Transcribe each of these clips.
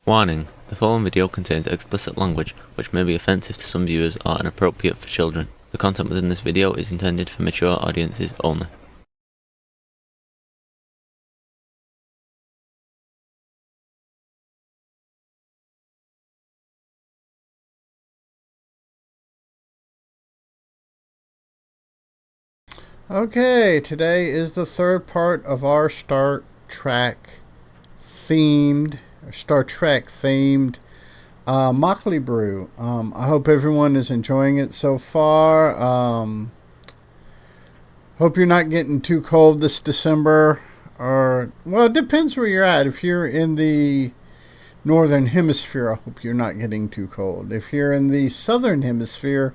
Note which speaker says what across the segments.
Speaker 1: Warning: the following video contains explicit language which may be offensive to some viewers or inappropriate for children. The content within this video is intended for mature audiences only.
Speaker 2: Okay, today is the third part of our Star Trek themed Mockley Brew. I hope everyone is enjoying it so far. Hope you're not getting too cold this December, or well, it depends where you're at. If you're in the northern hemisphere, I hope you're not getting too cold. If you're in the southern hemisphere,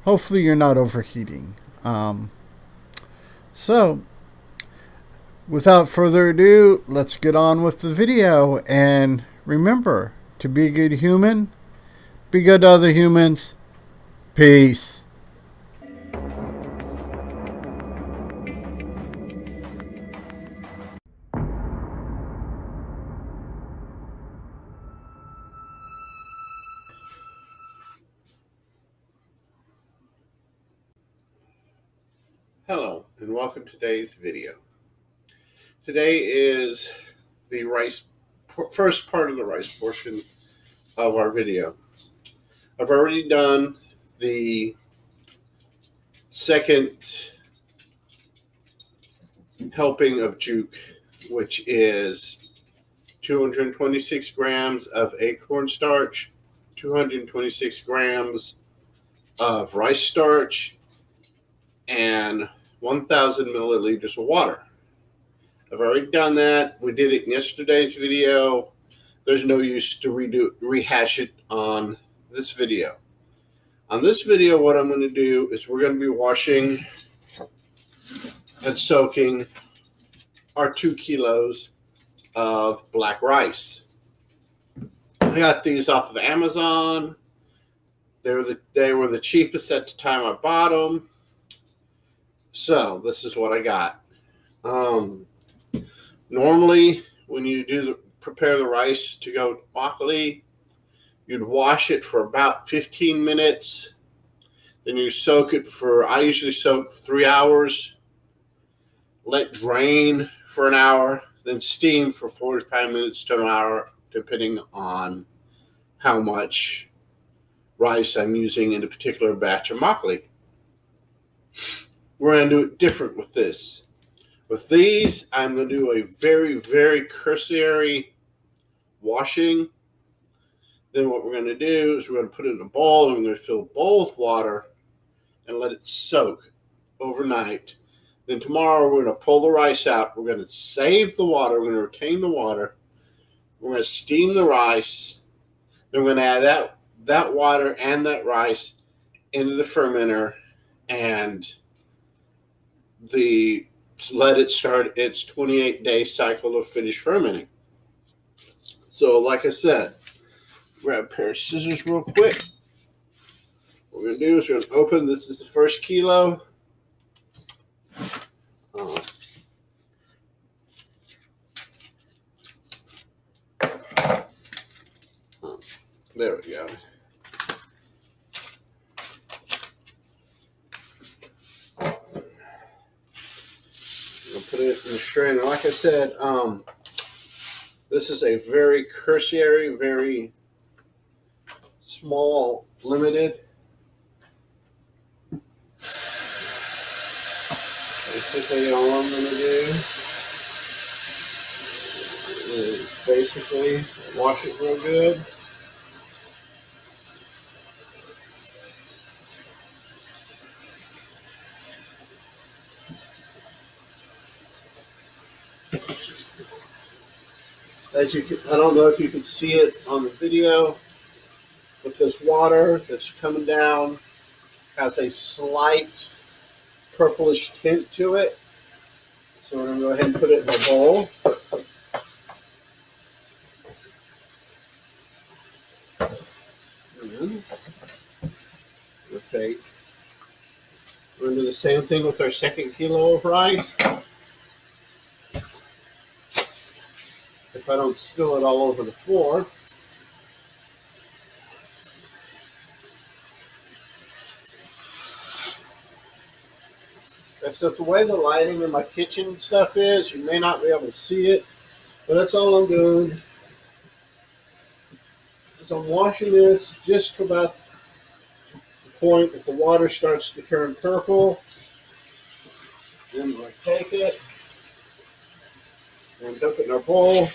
Speaker 2: hopefully you're not overheating. So, without further ado, let's get on with the video. And remember, to be a good human, be good to other humans. Peace.
Speaker 3: Hello and welcome to today's video. Today is the first part of the rice portion of our video. I've already done the second helping of juke, which is 226 grams of acorn starch, 226 grams of rice starch, and 1,000 milliliters of water. I've already done that. We did it in yesterday's video. There's no use to rehash it on this video. On this video, what I'm going to do is we're going to be washing and soaking our 2 kilos of black rice. I got these off of Amazon. They were the cheapest at the time I bought them. So this is what I got. Normally, when you prepare the rice to go mockley, you'd wash it for about 15 minutes. Then you soak it I usually soak 3 hours. Let drain for an hour. Then steam for 45 minutes to an hour, depending on how much rice I'm using in a particular batch of mockley. We're going to do it different with this. With these, I'm going to do a very, very cursory washing. Then what we're going to do is we're going to put it in a bowl, and we're going to fill the bowl with water and let it soak overnight. Then tomorrow we're going to pull the rice out. We're going to save the water. We're going to retain the water. We're going to steam the rice. Then we're going to add that water and that rice into the fermenter and let it start its 28-day cycle of finished fermenting. So, like I said, grab a pair of scissors real quick. What we're going to do is we're going to open. This is the first kilo. There we go. Put it in the strainer. Like I said, this is a very cursory, very small, limited. Basically, all I'm going to do is basically wash it real good. I don't know if you can see it on the video, but this water that's coming down has a slight purplish tint to it. So we're going to go ahead and put it in a bowl. We're going to do the same thing with our second kilo of rice. If I don't spill it all over the floor. Except the way the lighting in my kitchen stuff is, you may not be able to see it. But that's all I'm doing. Is I'm washing this just to about the point that the water starts to turn purple. Then we'll take it and dump it in our bowl.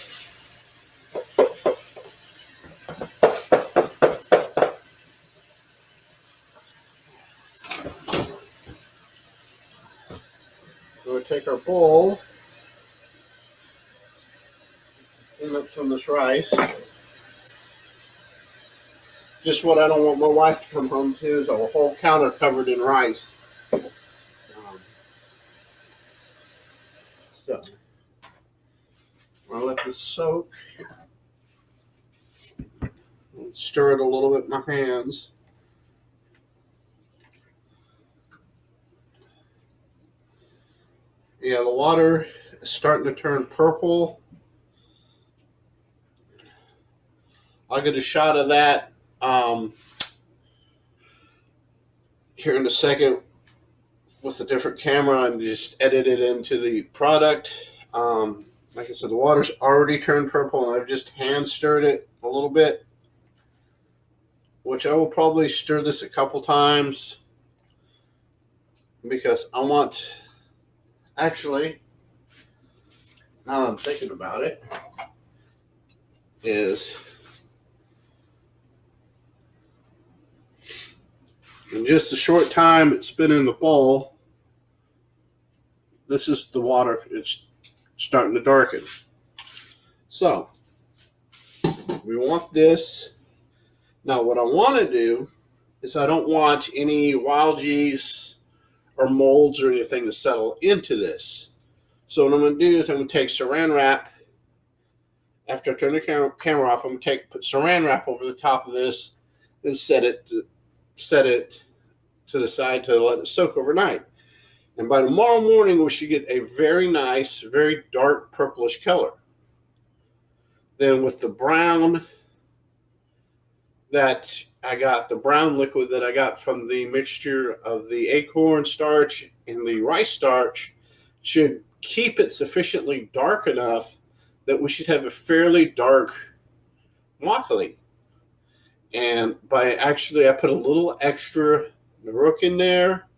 Speaker 3: We'll take our bowl, clean up some of this rice. Just what I don't want my wife to come home to is a whole counter covered in rice. So I'll let this soak. Stir it a little bit in my hands. Yeah, the water is starting to turn purple. I'll get a shot of that here in a second with a different camera and just edit it into the product. Like I said, the water's already turned purple and I've just hand stirred it a little bit, which I will probably stir this a couple times because I want, actually, now that I'm thinking about it, is in just a short time it's been in the bowl, this is the water, it's starting to darken. So we want this. Now what I want to do is I don't want any wild yeast or molds or anything to settle into this. So what I'm going to do is I'm going to take saran wrap. After I turn the camera off, I'm going to put saran wrap over the top of this and set it to the side to let it soak overnight. And by tomorrow morning, we should get a very nice, very dark purplish color. Then with the brown that I got, the brown liquid that I got from the mixture of the acorn starch and the rice starch, should keep it sufficiently dark enough that we should have a fairly dark makgeolli. And I put a little extra Naruk in there,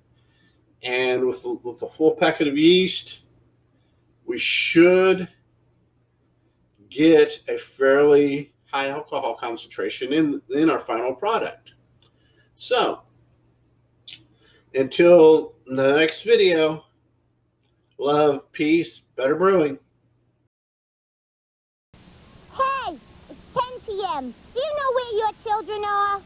Speaker 3: and with a full packet of yeast, we should get a fairly high alcohol concentration in our final product. So, until the next video, love, peace, better brewing.
Speaker 4: Hey, it's 10 p.m. Do you know where your children are?